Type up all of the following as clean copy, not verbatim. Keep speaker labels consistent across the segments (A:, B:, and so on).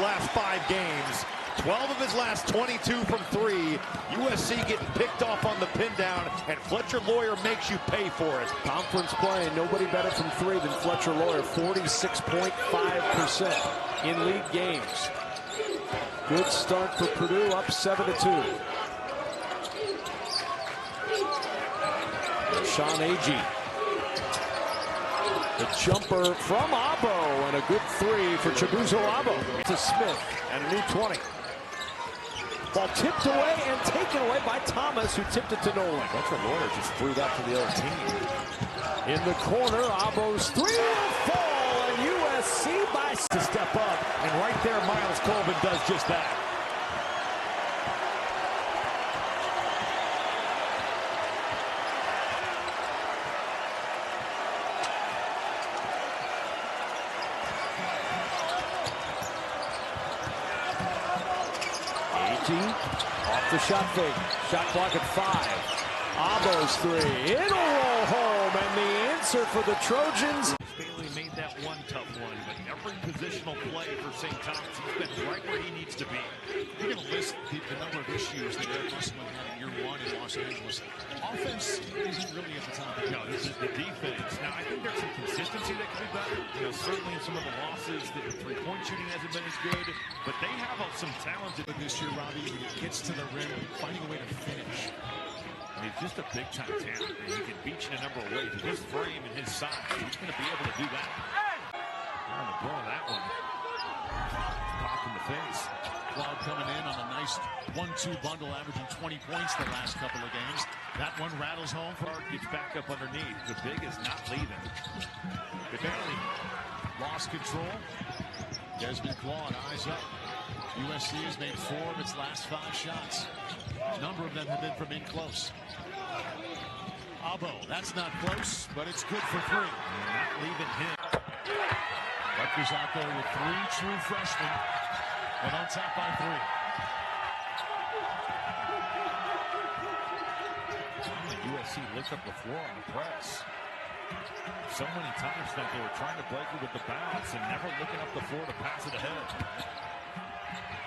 A: last 5 games. 12 of his last 22 from 3. USC getting picked off on the pin down, and Fletcher Loyer makes you pay for it.
B: Conference play, nobody better from 3 than Fletcher Loyer, 46.5% in league games. Good start for Purdue, up 7-2. Sean Agee. The jumper from Agbo, and a good 3 for Chibuzo Agbo to Smith, and a new 20. Ball tipped away and taken away by Thomas, who tipped it to Nolan.
A: Fletcher Loyer just threw that to the other team.
B: In the corner, Agbo's 3 will fall, and USC by
A: To step up, and right there, Miles Colvin does just that.
B: Off the shot fake. Shot clock at 5. Agbo's 3. It'll roll home, and the answer for the Trojans.
A: Bailey made that one tough one, but every positional play for St. Thomas, he's been right where he needs to be.
C: You're going to list the number of issues that Eric Musselman had in year 1 in Los Angeles. Offense isn't really at the top.
A: No, this is the defense. Now, I think there's some consistency that could be better. You know, certainly in some of the losses, the three-point shooting hasn't been as good, but they have some talented.
C: This year, Robbie, when he gets to the rim, finding a way to finish.
A: And he's just a big-time talent. And he can beat you in a number of ways. With his frame and his size, he's going to be able to do that. On the blow of that one. Pop in the face.
C: Claude coming in on a nice 1-2 bundle, averaging 20 points the last couple of games. That one rattles home.
A: Gets back up underneath. The big is not leaving.
C: They barely lost control. Desmond Claude, eyes up. USC has made 4 of its last 5 shots. A number of them have been from in close. Agbo, that's not close, but it's good for 3.
A: Not leaving him.
C: Rutgers out there with 3 true freshmen, and on top by 3.
A: USC looked up the floor on the press. So many times that they were trying to break it with the bounce and never looking up the floor to pass it ahead.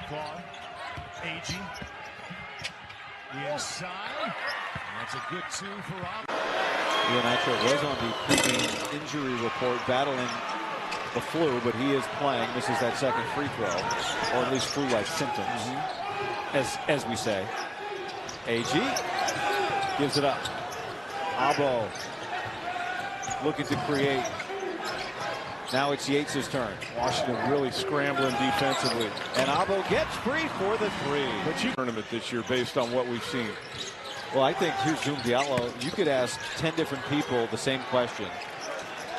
C: Claude, Agee, inside. That's a good 2 for Agbo.
D: Iheanacho was on the pregame injury report battling the flu, but he is playing. This is that second free throw, or at least flu-like symptoms, as we say. Agee gives it up. Agbo looking to create. Now it's Yates' turn.
B: Washington really scrambling defensively.
D: And Agbo gets free for the 3.
B: But you tournament this year based on what we've seen.
D: Well, I think here's Zoom Diallo. You could ask 10 different people the same question.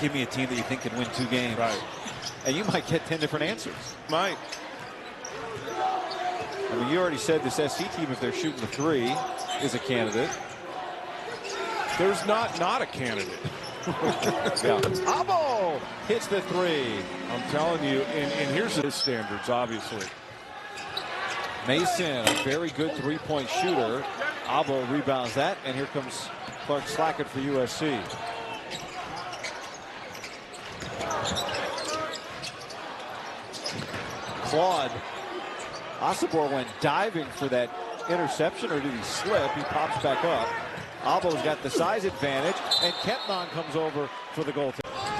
D: Give me a team that you think can win 2 games.
B: Right.
D: And you might get 10 different answers.
B: Might.
D: I mean, you already said this SC team, if they're shooting the 3, is a candidate.
B: There's not a candidate.
D: Yeah. Agbo hits the 3.
B: I'm telling you, and here's his standards, obviously.
D: Mason, a very good 3-point shooter. Agbo rebounds that, and here comes Clark Slackett for USC. Claude. Asabor went diving for that interception, or did he slip? He pops back up. Agbo's got the size advantage, and Kepnon comes over for the goal.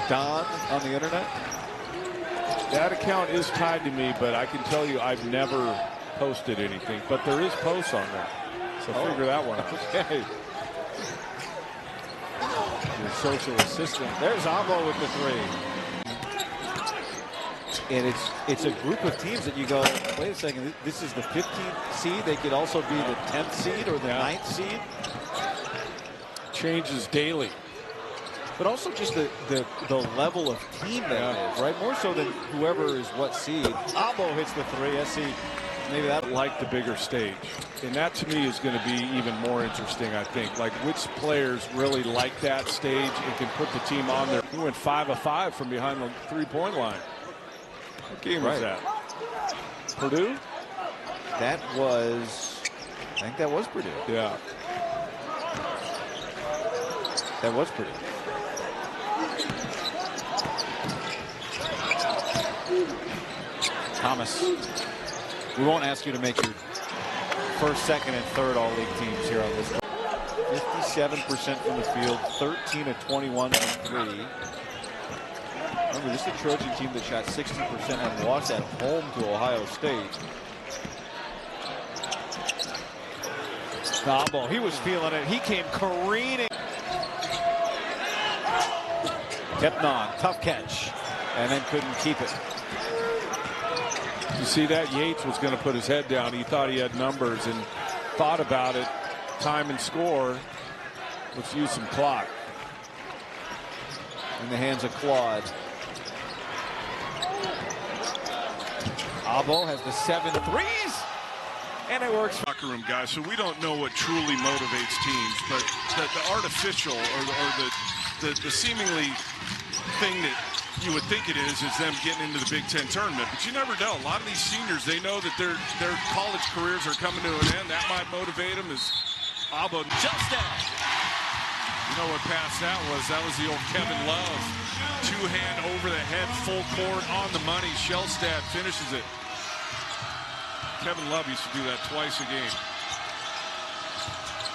D: Don on the internet.
B: That account is tied to me, but I can tell you I've never posted anything. But there is posts on there, so figure that one out.
D: Okay. Your social assistant. There's Agbo with the 3. And it's a group of teams that you go, wait a second, this is the 15th seed. They could also be the 10th seed or the 9th seed.
B: Changes daily.
D: But also just the level of team that is, right? More so than whoever is what seed. Agbo hits the 3. SC, maybe that.
B: Like the bigger stage. And that to me is going to be even more interesting, I think. Like which players really like that stage and can put the team on there. He went 5 of 5 from behind the 3-point line. What game was that? Purdue?
D: That was, I think that was Purdue.
B: Yeah.
D: That was Purdue. Thomas, we won't ask you to make your first, second, and third all-league teams here on this. 57% from the field, 13 of 21 from three. Remember, this is a Trojan team that shot 60% and lost at home to Ohio State. Agbo, he was feeling it. He came careening. Tepnon, tough catch, and then couldn't keep it.
B: You see that? Yates was going to put his head down. He thought he had numbers and thought about it. Time and score. Let's use some clock.
D: In the hands of Claude. Agbo has the 7 threes, and it works.
B: Locker room guys, so we don't know what truly motivates teams, but the artificial or the seemingly thing that you would think it is them getting into the Big Ten tournament. But you never know. A lot of these seniors, they know that their college careers are coming to an end. That might motivate them. As Agbo just out. You know what pass that was? That was the old Kevin Love. Two-hand over the head, full court, on the money. Shellstad finishes it. Kevin Love used to do that twice a game.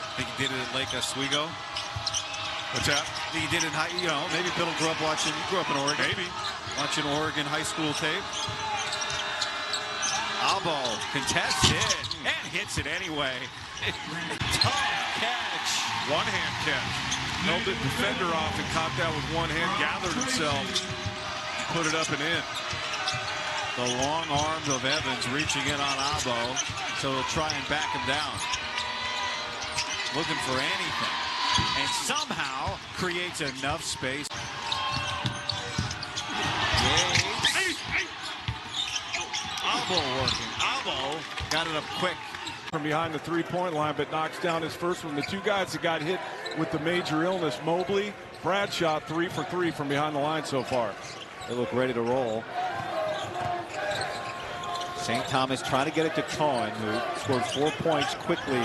E: I think he did it at Lake Oswego.
B: What's that?
E: He did it, you know, maybe Bill grew up in Oregon.
B: Maybe.
E: Watching Oregon high school tape. Agbo contests it and hits it anyway. Tough catch.
B: One-hand catch. Held the defender off and caught that with one hand, gathered himself, put it up and in.
E: The long arms of Evans reaching in on Agbo, so he'll try and back him down. Looking for anything. And somehow creates enough space. Agbo working. Agbo got it up quick.
B: From behind the three-point line, but knocks down his first one. The two guys that got hit with the major illness, Mobley, Bradshaw, 3 for 3 from behind the line so far.
D: They look ready to roll. St. Thomas trying to get it to Cohen, who scored 4 points quickly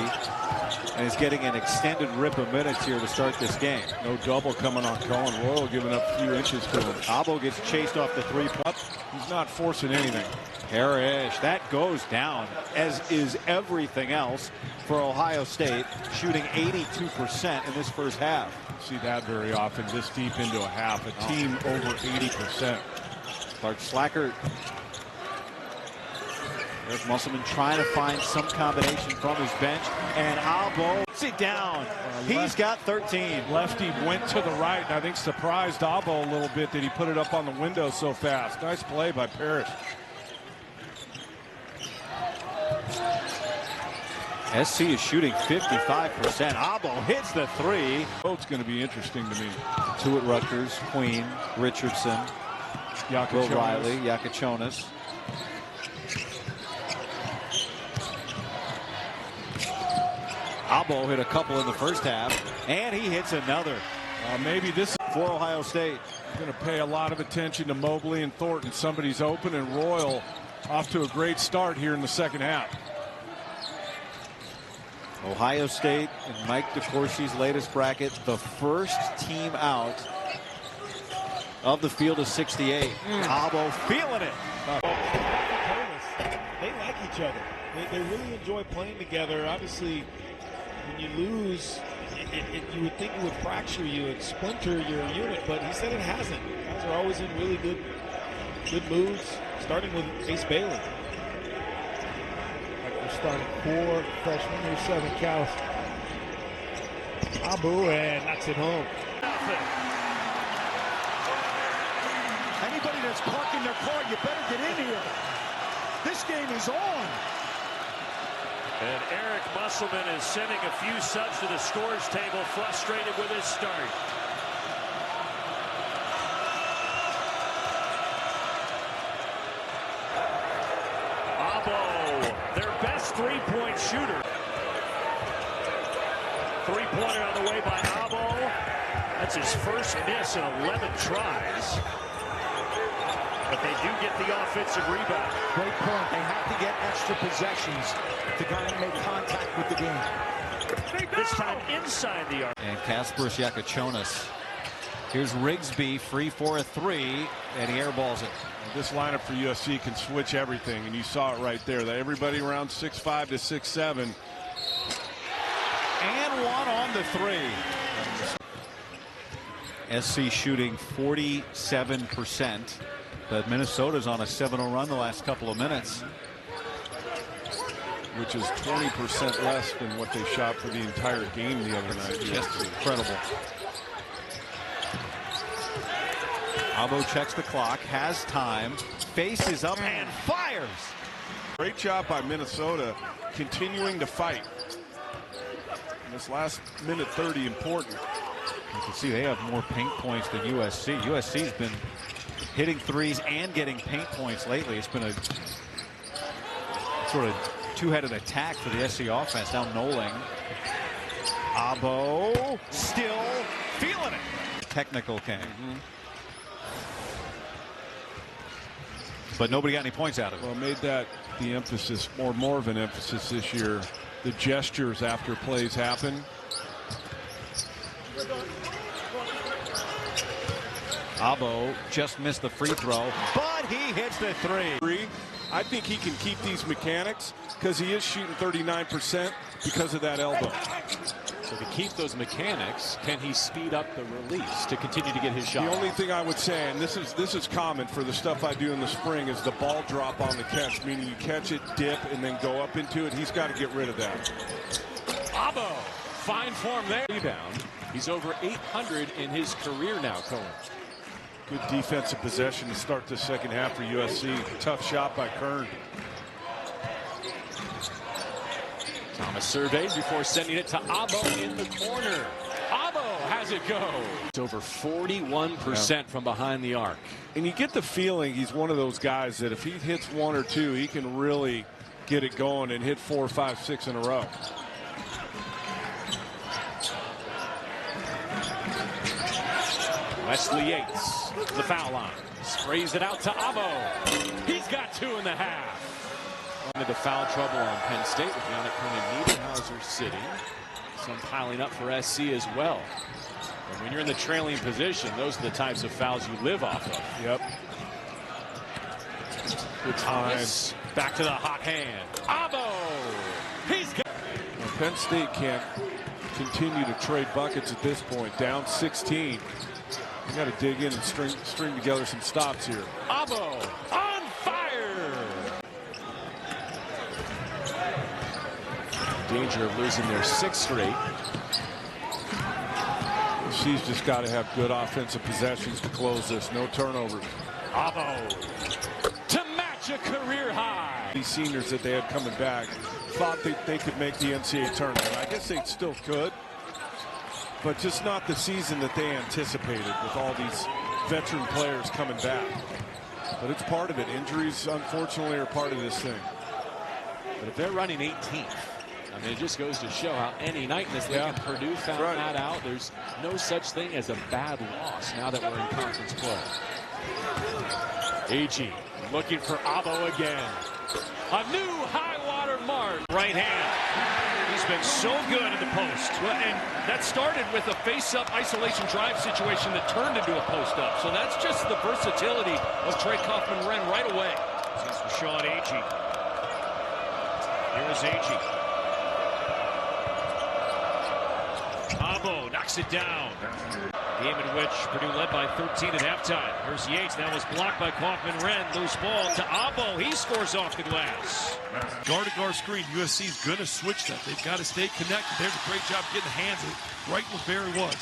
D: and is getting an extended rip of minutes here to start this game.
B: No double coming on Cohen. Royal giving up a few inches to him.
D: Agbo gets chased off the three-point.
B: He's not forcing anything.
D: Parrish, that goes down, as is everything else for Ohio State, shooting 82% in this first half.
B: See that very often this deep into a half. A team over 80%.
D: Clark Slacker. There's Musselman trying to find some combination from his bench, and Agbo sit down. He's got 13.
B: Lefty went to the right, and I think surprised Agbo a little bit that he put it up on the window so fast. Nice play by Parrish.
D: SC is shooting 55%. Agbo hits the three.
B: It's going to be interesting to me.
D: Two at Rutgers, Queen, Richardson, Will Riley, Yakachonis. Agbo hit a couple in the first half, and he hits another.
B: Maybe this is
D: for Ohio State.
B: Going to pay a lot of attention to Mobley and Thornton. Somebody's open, and Royal off to a great start here in the second half.
D: Ohio State in Mike DeCourcy's latest bracket, the first team out of the field of 68. Agbo feeling it.
F: They like each other. They really enjoy playing together. Obviously, when you lose, you would think it would fracture you and splinter your unit, but he said it hasn't. Guys are always in really good moods, starting with Ace Bailey.
G: Starting 4, freshman year 7, Cal. Agbo, and knocks it home.
H: Anybody that's parking their car, you better get in here. This game is on.
I: And Eric Musselman is sending a few subs to the scores table, frustrated with his start. Their best three-point shooter. Three-pointer on the way by Agbo. That's his first miss in 11 tries. But they do get the offensive rebound.
H: Great point. They have to get extra possessions to kind of make contact with the game.
I: This time inside the arc.
D: And Kasparis Yakachonis Here's Rigsby, free for a three, and he airballs it.
B: This lineup for USC can switch everything, and you saw it right there. That everybody around 6'5" to 6'7".
D: And one on the three. SC shooting 47%, but Minnesota's on a 7-0 run the last couple of minutes,
B: which is 20% less than what they shot for the entire game the other night.
D: Just incredible. Agbo checks the clock, has time, faces up and fires.
B: Great job by Minnesota continuing to fight. And this last minute 30 important.
D: You can see they have more paint points than USC. USC's been hitting threes and getting paint points lately. It's been a sort of two-headed attack for the SC offense. Now Noling. Agbo still feeling it. Technical came. But nobody got any points out of it.
B: Well, made that the emphasis, or more of an emphasis this year. The gestures after plays happen.
D: Agbo just missed the free throw, but he hits the three.
B: I think he can keep these mechanics because he is shooting 39% because of that elbow.
J: So to keep those mechanics, can he speed up the release to continue to get his shot?
B: The only thing I would say, and this is common for the stuff I do in the spring, is the ball drop on the catch, meaning you catch it, dip, and then go up into it. He's got to get rid of that.
J: Agbo, fine form there. Rebound. He's over 800 in his career now, Cohen.
B: Good defensive possession to start the second half for USC. Tough shot by Kern.
J: Thomas surveyed before sending it to Agbo in the corner. Agbo has it go. It's over 41% from behind the arc.
B: And you get the feeling he's one of those guys that if he hits one or two, he can really get it going and hit 4, 5, 6 in a row.
J: Wesley Yates, the foul line. Sprays it out to Agbo. He's got 2.5. Into foul trouble on Penn State with Yannick Niederhauser sitting. Some piling up for SC as well. And when you're in the trailing position, those are the types of fouls you live off of.
B: Yep.
J: Good Thomas. Back to the hot hand. Agbo. He's got.
B: Well, Penn State can't continue to trade buckets at this point. Down 16. You got to dig in and string together some stops here.
J: Agbo on fire. Danger of losing their 6th straight.
B: She's just got to have good offensive possessions to close this. No turnovers.
J: Agbo to match a career high.
B: These seniors that they had coming back thought they could make the NCAA tournament. I guess they still could, but just not the season that they anticipated with all these veteran players coming back. But it's part of it. Injuries, unfortunately, are part of this thing.
J: But if they're running 18th, I mean, it just goes to show how any night in this league, and Purdue found that out. There's no such thing as a bad loss now that we're in conference play. AG looking for Agbo again. A new high water mark. Right hand. He's been so good in the post. Well, and that started with a face-up isolation drive situation that turned into a post-up. So that's just the versatility of Trey Kaufman-Renn right away. This is Sean Agee. Here's Agee. Agbo knocks it down. Game in which Purdue led by 13 at halftime. Here's Yates. That was blocked by Kaufman-Renn. Loose ball to Agbo. He scores off the glass.
K: Guard-to-guard screen. USC's going to switch that. They've got to stay connected. There's a great job getting the hands right where Barry was.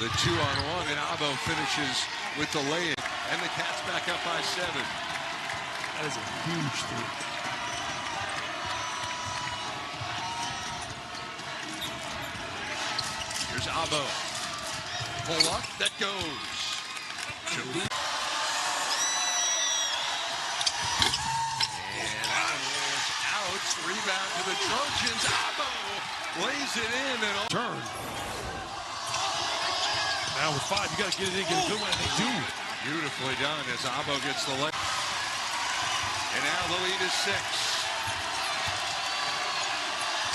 L: The 2-on-1, and Agbo finishes with the lay-in. And the Cats back up by 7.
K: That is a huge three.
L: Here's Agbo. Pull up, that goes. Chibuzo. And Agbo's out. Rebound to the Trojans. Agbo lays it in and
K: turn. Now with 5, you got to get it in, get a good one, and they do.
L: Beautifully done as Agbo gets the lay. And now the lead is 6.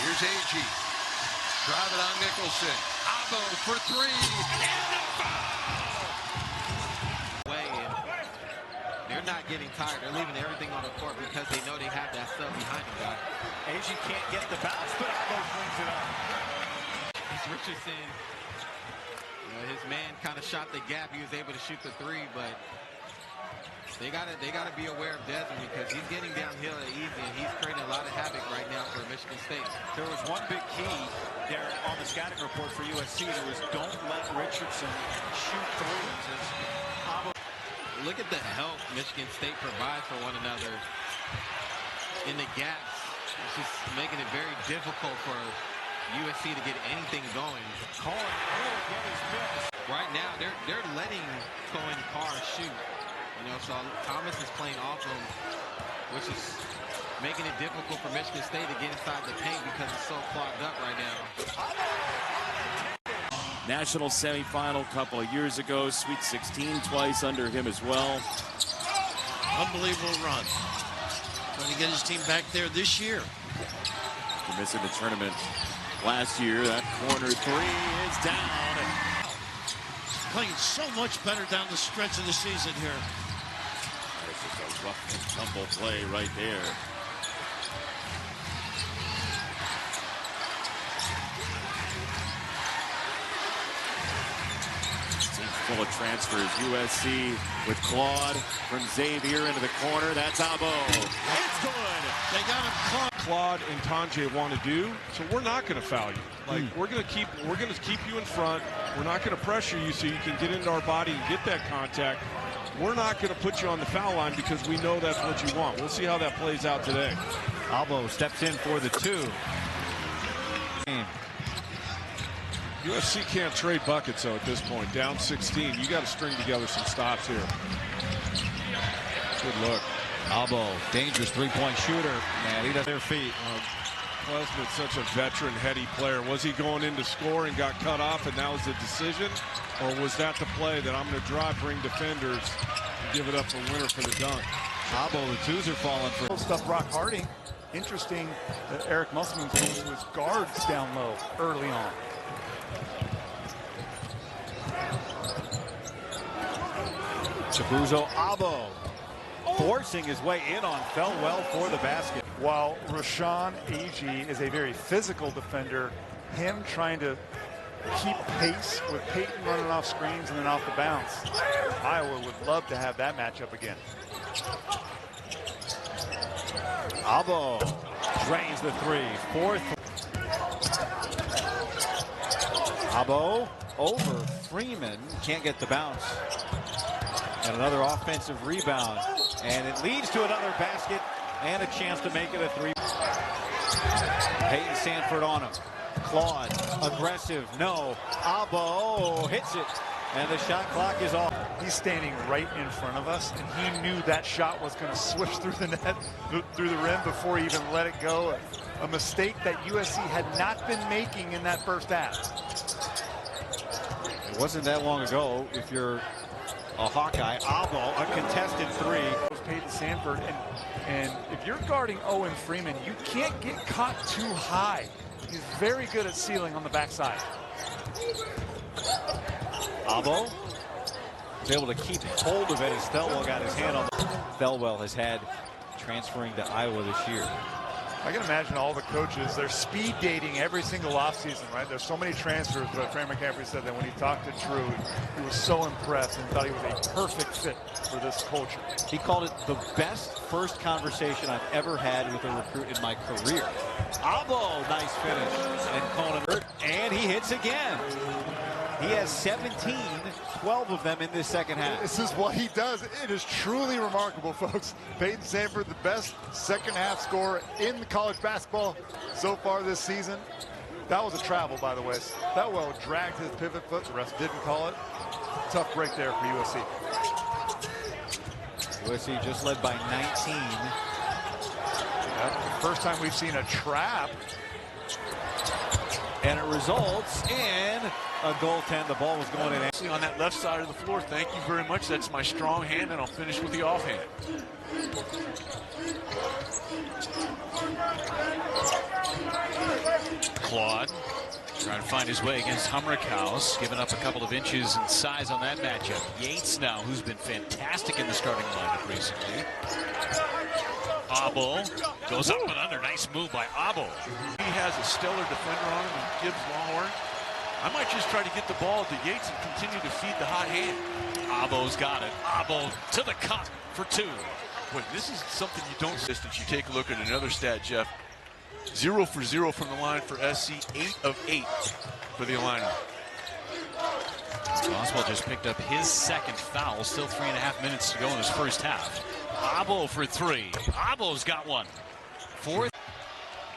L: Here's Agee. Drive it on Nicholson. Agbo for 3. And the foul.
M: not getting tired. They're leaving everything on the court because they know they have that stuff behind them, guys.
H: AG can't get the bounce, but Agbo brings it up.
M: Richardson, his man kind of shot the gap. He was able to shoot the three, but they gotta be aware of Desmond because he's getting downhill easy and he's creating a lot of havoc right now for Michigan State.
D: There was one big key there on the scouting report for USC. There was don't let Richardson shoot threes.
M: Look at the help Michigan State provides for one another in the gaps. It's just making it very difficult for USC to get anything going. Right now, they're letting Cohen Carr shoot. So Thomas is playing off him, which is making it difficult for Michigan State to get inside the paint because it's so clogged up right now.
J: National semifinal a couple of years ago, Sweet 16 twice under him as well.
E: Unbelievable run. Trying to get his team back there this year.
J: After missing the tournament last year, that corner three is down.
E: Playing so much better down the stretch of the season here.
J: That's just a rough and tumble play right there. Full of transfers. USC with Claude from Xavier into the corner. That's Agbo. It's good.
E: They got him caught.
B: Claude and Tanjay want to do, so we're not going to foul you. Like we're going to keep you in front. We're not going to pressure you so you can get into our body and get that contact. We're not going to put you on the foul line because we know that's what you want. We'll see how that plays out today.
D: Agbo steps in for the two.
B: USC can't trade buckets, though, at this point. Down 16. You got to string together some stops here. Good look.
D: Agbo, dangerous three-point shooter. And he does their feet.
B: Klesmit's such a veteran, heady player. Was he going in to score and got cut off, and that was the decision? Or was that the play that I'm going to drive, bring defenders, and give it up for winner for the dunk?
D: Agbo, the twos are falling for.
N: Stuff Brock Harding. Interesting that Eric Musselman's going to his guards down low early on.
D: Chibuzo, Agbo forcing his way in on Felwell for the basket.
N: While Rashawn Agee is a very physical defender, him trying to keep pace with Peyton running off screens and then off the bounce. Iowa would love to have that matchup again.
D: Agbo drains the three. Fourth. Agbo over Freeman. Can't get the bounce. And another offensive rebound. And it leads to another basket and a chance to make it a three. Peyton Sanford on him. Claude, aggressive, no. Agbo hits it. And the shot clock is off.
N: He's standing right in front of us, and he knew that shot was going to swish through the net, through the rim before he even let it go. A mistake that USC had not been making in that first half.
D: It wasn't that long ago, if you're a Hawkeye. Agbo, a contested three.
N: Peyton Sanford, and if you're guarding Owen Freeman, you can't get caught too high. He's very good at sealing on the backside.
D: Agbo was able to keep hold of it as Thelwell got his hand on it. Thelwell has had transferring to Iowa this year.
N: I can imagine all the coaches, they're speed dating every single offseason, right? There's so many transfers, but Fran McCaffrey said that when he talked to Drew, he was so impressed and thought he was a perfect fit for this culture.
D: He called it the best first conversation I've ever had with a recruit in my career. Agbo, nice finish. And Conan, and he hits again. He has 17, 12 of them in this second half.
N: This is what he does. It is truly remarkable, folks. Peyton Sanford, the best second half scorer in college basketball so far this season. That was a travel, by the way. That well dragged his pivot foot. The rest didn't call it. Tough break there for USC.
D: USC just led by 19.
N: The first time we've seen a trap.
D: And it results in a goaltend. The ball was going in.
J: On that left side of the floor, thank you very much. That's my strong hand, and I'll finish with the offhand. Claude
E: Trying to find his way against Hummerkaus, giving up a couple of inches in size on that matchup. Yates now, who's been fantastic in the starting lineup recently. Agbo goes up and under. Nice move by Agbo.
K: He has a stellar defender on him and Gibbs Longhorn. I might just try to get the ball to Yates and continue to feed the hot hand.
E: Agbo's got it. Agbo to the cup for 2.
K: Boy, this is something you don't distance. You take a look at another stat, Jeff. 0 for 0 from the line for SC. 8 of 8 for the Illini.
E: Oswald just picked up his second foul. Still 3.5 minutes to go in his first half. Agbo for 3. Agbo's got one. 4th.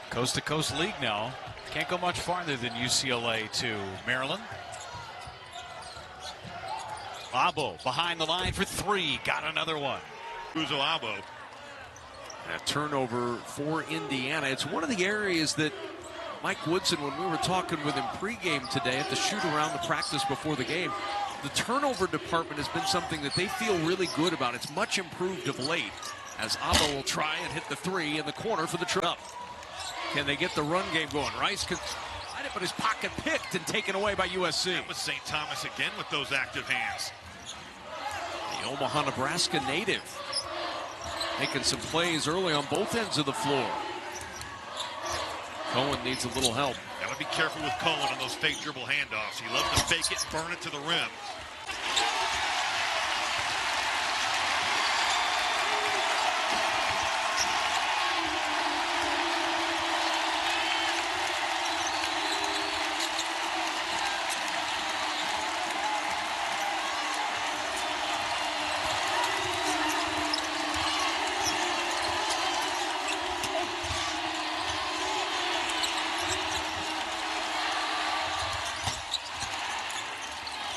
E: Coast-to-coast league now. Can't go much farther than UCLA to Maryland. Agbo behind the line for 3. Got another one.
O: Chibuzo Agbo. A turnover for Indiana. It's one of the areas that Mike Woodson, when we were talking with him pregame today at the shoot-around, the practice before the game, the turnover department has been something that they feel really good about. It's much improved of late as Agbo will try and hit the 3 in the corner for the trip. Can they get the run game going? Rice could find it, but his pocket picked and taken away by USC.
A: That was St. Thomas again with those active hands.
O: The Omaha, Nebraska native making some plays early on both ends of the floor. Cohen needs a little help.
A: Gotta be careful with Cohen on those fake dribble handoffs. He loves to fake it and burn it to the rim.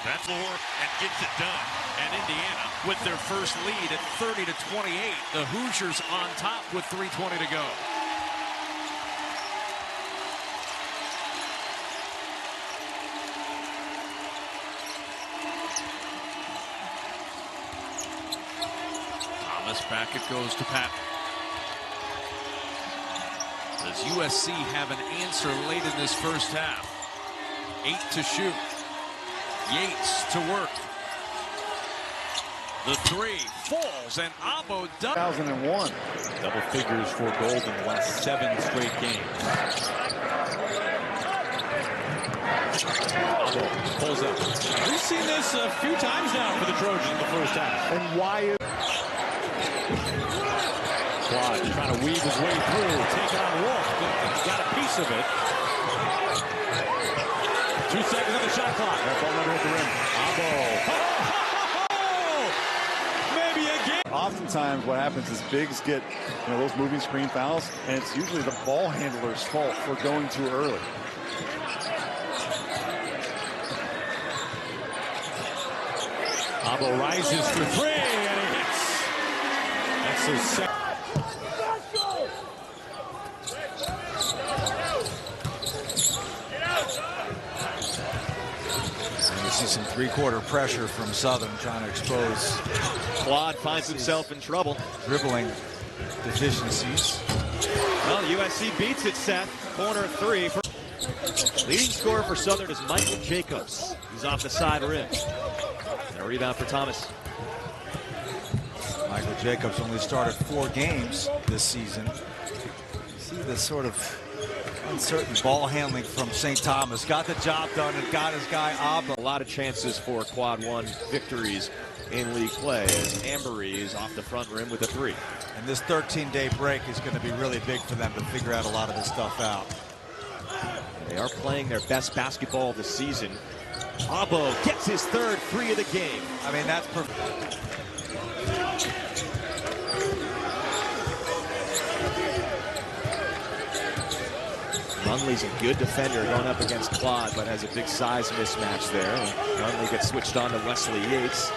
A: That floor and gets it done.
J: And Indiana with their first lead at 30-28. The Hoosiers on top with 3:20 to go.
O: Thomas back it goes to Pat. Does USC have an answer late in this first half? 8 to shoot. Yates to work. The 3 falls and Agbo does.
D: 2001. Double figures for gold in the last 7 straight games. Agbo pulls up.
J: We've seen this a few times now for the Trojans in the first half.
D: And why is
J: Quad trying to weave his way through. Taking on Wolf. Got a piece of it. 2 seconds on the shot clock. That ball under at the rim. Agbo. Maybe again.
N: Oftentimes what happens is bigs get, those moving screen fouls, and it's usually the ball handler's fault for going too early.
J: Agbo rises for 3 and he hits. That's his second.
D: You see some three-quarter pressure from Southern trying to expose.
P: Quad finds himself in trouble.
D: Dribbling deficiencies.
P: Well, USC beats it, Seth. Corner 3. Leading scorer for Southern is Michael Jacobs. He's off the side rim. And a rebound for Thomas.
D: Michael Jacobs only started 4 games this season. You see this sort of uncertain ball handling from St. Thomas. Got the job done and got his guy Agbo.
P: A lot of chances for Quad 1 victories in league play as Ambery is off the front rim with a 3.
D: And this 13-day break is going to be really big for them to figure out a lot of this stuff out.
P: They are playing their best basketball of the season. Agbo gets his 3rd free of the game.
D: I mean, that's perfect.
P: Munley's a good defender going up against Quad, but has a big size mismatch there. And Munley gets switched on to Wesley Yates.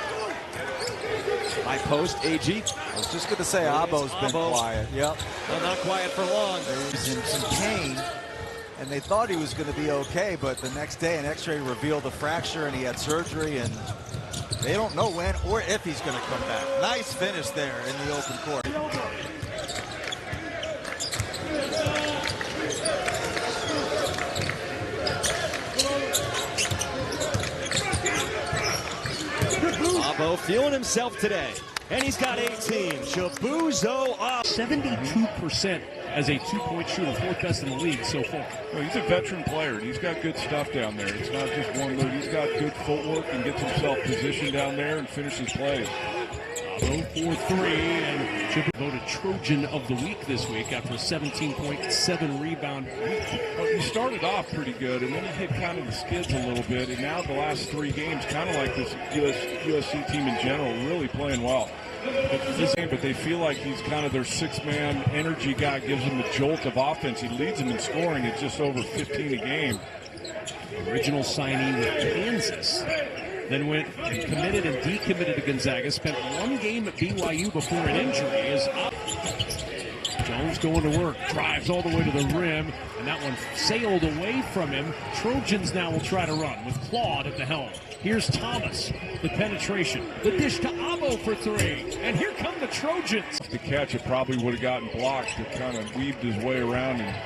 P: High post, AG.
D: I was just going to say Agbo's been quiet. Yep.
P: Well, not quiet for long.
D: He was in some pain, and they thought he was going to be okay, but the next day an x-ray revealed a fracture and he had surgery, and they don't know when or if he's going to come back. Nice finish there in the open court.
P: Agbo feeling himself today. And he's got 18. Chibuzo up.
J: 72% as a two-point shooter, fourth best in the league so far.
B: Well, he's a veteran player. He's got good stuff down there. It's not just one move. He's got good footwork and gets himself positioned down there and finishes plays.
J: Agbo for three, and Chibuzo voted Trojan of the week this week after a 17.7 rebound week.
B: Well, he started off pretty good, and then he hit kind of the skids a little bit, and now the last three games, kind of like this USC team in general, really playing well. But they feel like he's kind of their six-man energy guy, gives them a jolt of offense. He leads them in scoring at just over 15 a game.
J: Original signee with Kansas. Then went and committed and decommitted to Gonzaga. Spent one game at BYU before an injury. Is up. Jones going to work. Drives all the way to the rim. And that one sailed away from him. Trojans now will try to run with Claude at the helm. Here's Thomas. The penetration. The dish to Agbo for three. And here come the Trojans.
B: The catch, it probably would have gotten blocked. It kind of weaved his way around and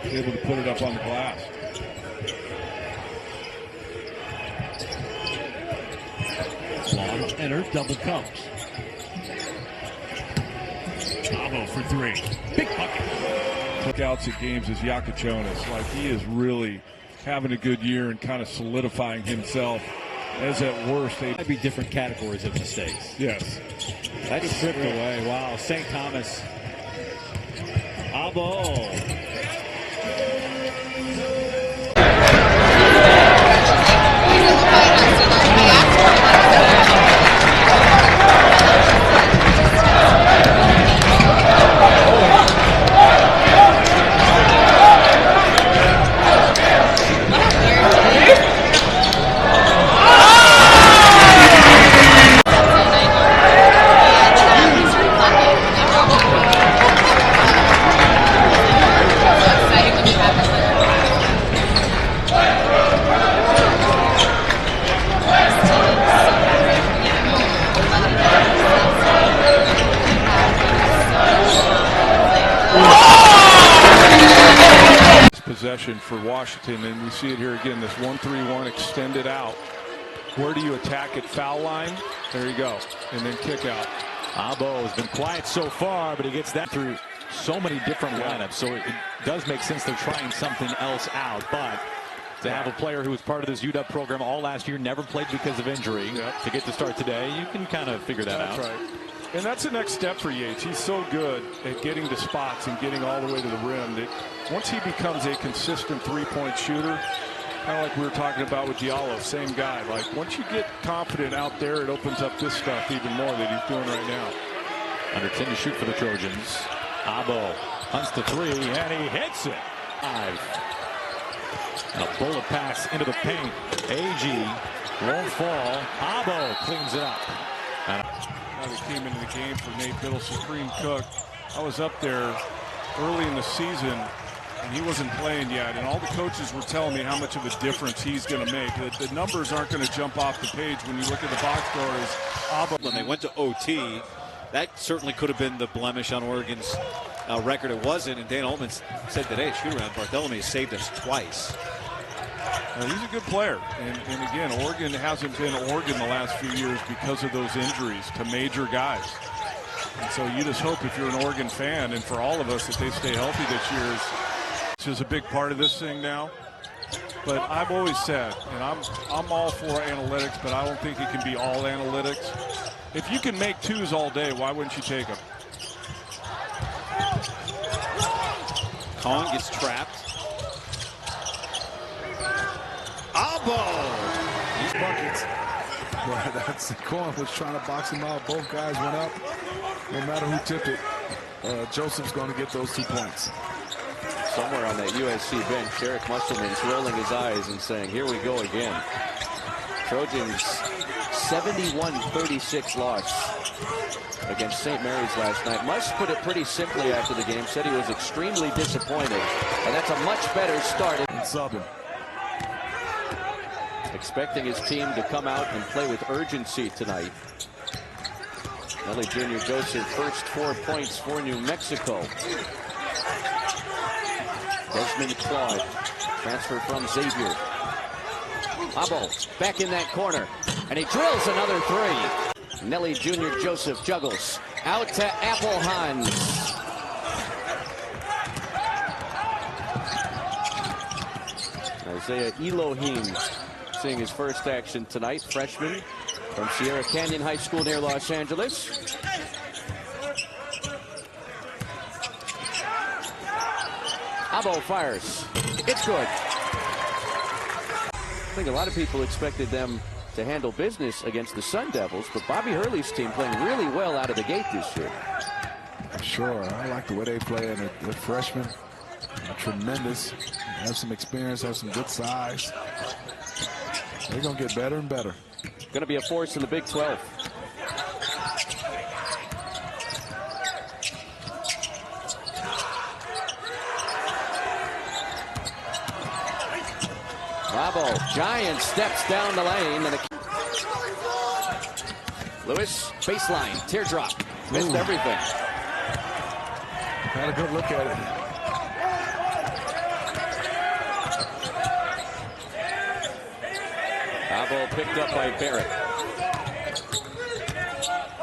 B: was able to put it up on the glass.
J: Long enter, double comes. Agbo for three. Big bucket.
B: Lookouts at games as Yakachonis. Like, he is really having a good year and kind of solidifying himself as at worst. They
D: might be different categories of mistakes.
B: Yes.
D: That's stripped away. Wow. St. Thomas. Agbo.
B: Possession for Washington, and we see it here again, this 1-3-1 extended out. Where do you attack it? Foul line? There you go. And then kick out.
D: Agbo has been quiet so far, but he gets that through so many different lineups, so it does make sense they're trying something else out. But to have a player who was part of this UW program all last year, never played because of injury, to get to start today, you can kind of figure that out.
B: That's right. And that's the next step for Yates. He's so good at getting to spots and getting all the way to the rim that once he becomes a consistent three-point shooter, kind of like we were talking about with Diallo, same guy. Like, once you get confident out there, it opens up this stuff even more that he's doing right now.
D: Under 10 to shoot for the Trojans. Agbo hunts to three, and he hits it. 5. And a bullet pass into the paint. AG won't fall. Agbo cleans it up.
B: And he came into the game for Nate Biddle, Supreme Cook. I was up there early in the season, and he wasn't playing yet, and all the coaches were telling me how much of a difference he's going to make. The numbers aren't going to jump off the page when you look at the box score. As Agbo.
D: When they went to OT, that certainly could have been the blemish on Oregon's record. It wasn't, and Dan Altman said today, shoot-around, Bartholomew has saved us twice.
B: He's a good player, and again, Oregon hasn't been Oregon the last few years because of those injuries to major guys. And so you just hope, if you're an Oregon fan, and for all of us, that they stay healthy this year. Which is a big part of this thing now. But I've always said, and I'm all for analytics, but I don't think it can be all analytics. If you can make twos all day, why wouldn't you take them?
D: Kong gets trapped. Agbo!
Q: These buckets. But that's the Cohen was trying to box him out. Both guys went up. No matter who tipped it, Joseph's going to get those 2 points.
R: Somewhere on that USC bench, Derek Musselman's rolling his eyes and saying, here we go again. Trojans 71-36 loss against St. Mary's last night. Muss put it pretty simply after the game, said he was extremely disappointed, and that's a much better start.
Q: Subbing.
R: Expecting his team to come out and play with urgency tonight. Nelly Jr. Joseph, first 4 points for New Mexico. Desmond Claude, transfer from Xavier. Agbo back in that corner, and he drills another three. Nelly Jr. Joseph juggles. Out to Applehans. Isaiah Elohim seeing his first action tonight. Freshman from Sierra Canyon High School near Los Angeles. Agbo fires. It's good. I think a lot of people expected them to handle business against the Sun Devils, but Bobby Hurley's team playing really well out of the gate this year.
Q: Sure, I like the way they play, and the freshmen are tremendous. Have some experience, have some good size. They're going to get better and better.
R: Going to be a force in the Big 12. Agbo, giant steps down the lane. And Lewis, baseline, teardrop. Missed everything.
Q: Had a good look at it.
R: Agbo picked up by Barrett.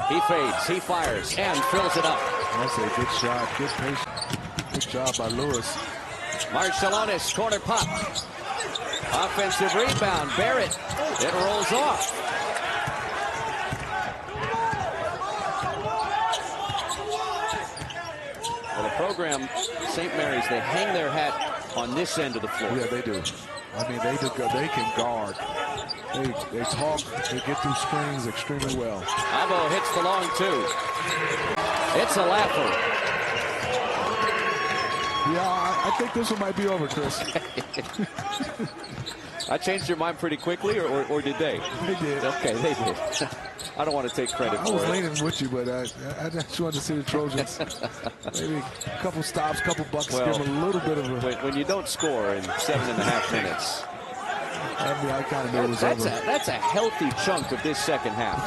R: He fades, he fires, and fills it up.
Q: That's a good shot, good patience. Good job by Lewis.
R: Marcellonis, corner pop. Offensive rebound, Barrett. It rolls off. Well, the program, St. Mary's, they hang their hat on this end of the floor.
Q: Yeah, they do. I mean, they can guard. They talk, they get through screens extremely well.
R: Agbo hits the long two. It's a laugher.
Q: Yeah, I think this one might be over, Chris.
R: I changed your mind pretty quickly, or did they?
Q: They did.
R: Okay, they did. I don't want to take credit for it.
Q: I was leaning with you, but I just wanted to see the Trojans. Maybe a couple stops, couple bucks, give them a little bit of a...
R: When you don't score in 7.5 minutes...
Q: I kind of knew it was over.
R: That's a healthy chunk of this second half.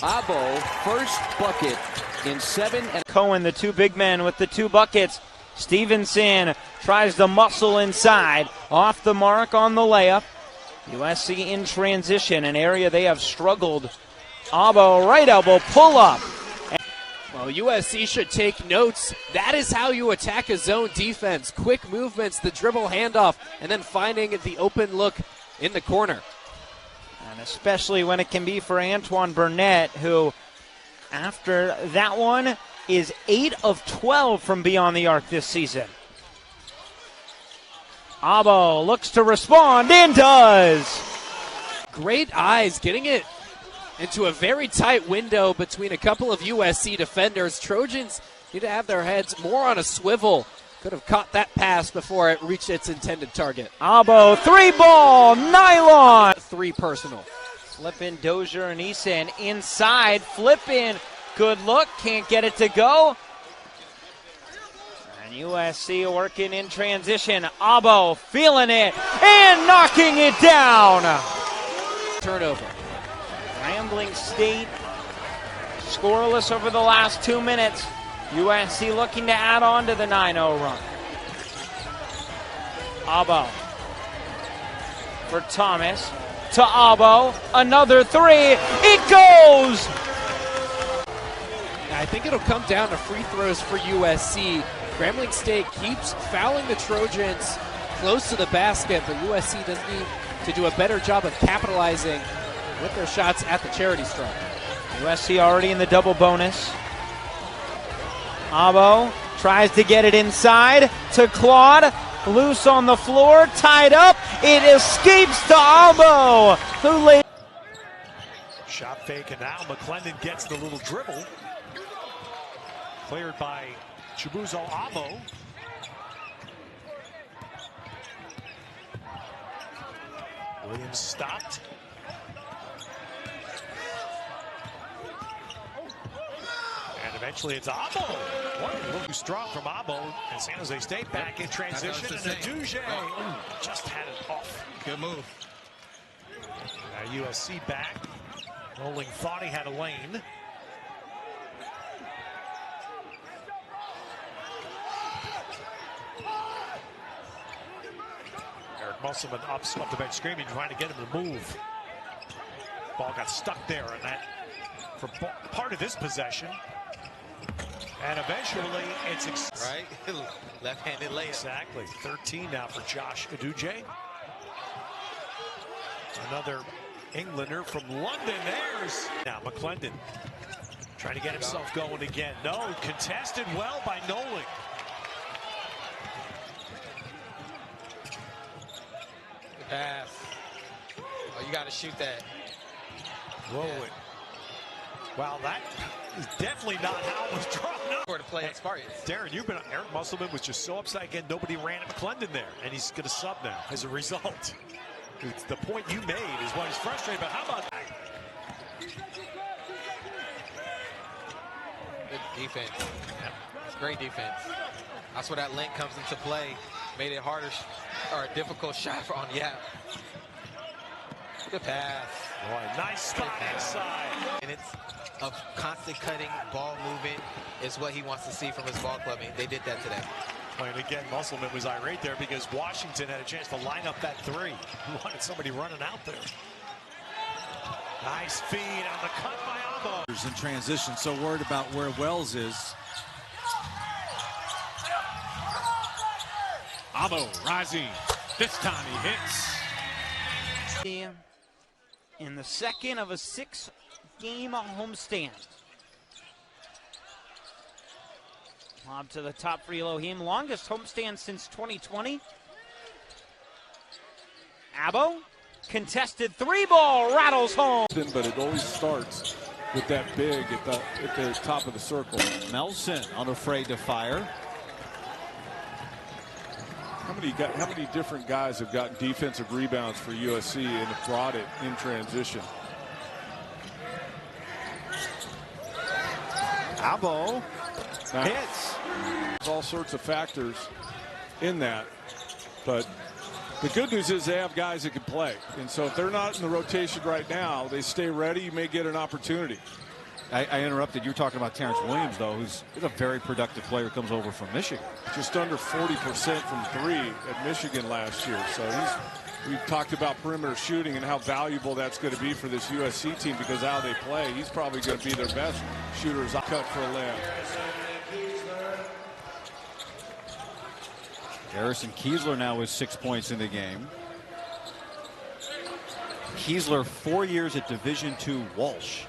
R: Agbo, first bucket in 7. And
S: Cohen, the two big men with the 2 buckets. Stevenson tries to muscle inside. Off the mark on the layup. USC in transition, an area they have struggled. Agbo, right elbow, pull up.
T: Well, USC should take notes. That is how you attack a zone defense. Quick movements, the dribble handoff, and then finding the open look in the corner.
S: And especially when it can be for Antoine Burnett, who, after that one, is 8 of 12 from beyond the arc this season. Agbo looks to respond and does.
T: Great eyes, getting it into a very tight window between a couple of USC defenders. Trojans need to have their heads more on a swivel. Could have caught that pass before it reached its intended target.
S: Agbo, 3-ball, nylon.
T: 3 personal.
S: Flip in Dozier and Eason inside. Flip in. Good look. Can't get it to go. And USC working in transition. Agbo feeling it and knocking it down.
T: Turnover.
S: Grambling State scoreless over the last 2 minutes. USC looking to add on to the 9-0 run. Agbo for Thomas to Agbo. Another 3. It goes!
T: I think it'll come down to free throws for USC. Grambling State keeps fouling the Trojans close to the basket, but USC does need to do a better job of capitalizing with their shots at the charity stripe.
S: USC already in the double bonus. Agbo tries to get it inside to Claude. Loose on the floor, tied up. It escapes to Agbo, who laid.
F: Shot fake, and now McClendon gets the little dribble. Cleared by Chibuzo. Agbo. Williams stopped. And eventually it's Agbo. One little strong from Agbo, and San Jose State back in transition. And Duge just had it off.
M: Good move.
F: Now USC back. Rowling thought he had a lane. Eric Musselman up the bench screaming, trying to get him to move. Ball got stuck there, and that
I: for part of this possession. And eventually it's
M: right. Left-handed layup.
I: Exactly. 13 now for Josh Aduje. Another Englander from London. There's now McClendon trying to get himself going again. No, contested well by Nolan.
M: Good pass. Oh, you got to shoot that.
I: Whoa. Yeah. Wow, that is definitely not how it was drawn up.
M: For the play at Spartans.
I: Darren, Eric Musselman was just so upset again. Nobody ran at McClendon there, and he's going to sub now as a result. It's the point you made is why he's frustrated. But how about that?
M: Good defense. It's great defense. That's where that link comes into play. Made it harder or a difficult shot on Yap. Good pass.
I: Boy, nice spot inside.
M: And it's a constant cutting, ball movement is what he wants to see from his ball clubbing. They did that today.
I: And again, Musselman was irate there because Washington had a chance to line up that three. He wanted somebody running out there. Nice feed on the cut by Agbo.
E: In transition, so worried about where Wells is.
J: Agbo rising. This time he hits.
S: In the second of a 6-game homestand. Lob to the top for Elohim. Longest homestand since 2020. Agbo, contested three ball, rattles home.
B: But it always starts with that big at the top of the circle.
D: Nelson unafraid to fire.
B: How many different guys have gotten defensive rebounds for USC and have brought it in transition?
D: Agbo hits.
B: There's all sorts of factors in that, but the good news is they have guys that can play, and so if they're not in the rotation right now, they stay ready. You may get an opportunity.
D: I interrupted. You're talking about Terrence Williams, though, who's a very productive player, comes over from Michigan.
B: Just under 40% from three at Michigan last year. So we've talked about perimeter shooting and how valuable that's going to be for this USC team because how they play. He's probably going to be their best shooters. Cut for a layup.
D: Harrison Kiesler now with 6 points in the game. Kiesler 4 years at Division II Walsh.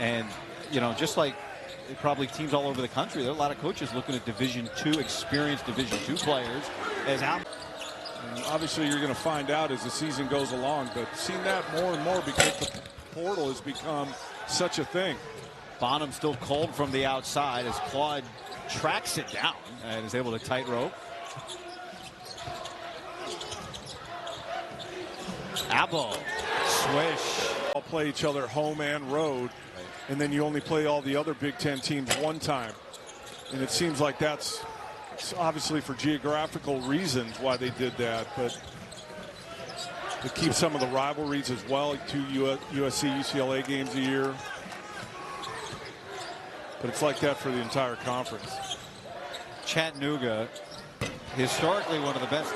D: And, you know, just like probably teams all over the country, there are a lot of coaches looking at Division II, experienced Division II players as out.
B: And obviously, you're going to find out as the season goes along, but seeing that more and more because the portal has become such a thing.
D: Bonham still cold from the outside as Claude tracks it down and is able to tightrope. Agbo, swish.
B: All play each other home and road, and then you only play all the other Big Ten teams one time. And it seems like it's obviously for geographical reasons why they did that, but to keep some of the rivalries as well, 2 USC, UCLA games a year. But it's like that for the entire conference.
D: Chattanooga, historically one of the best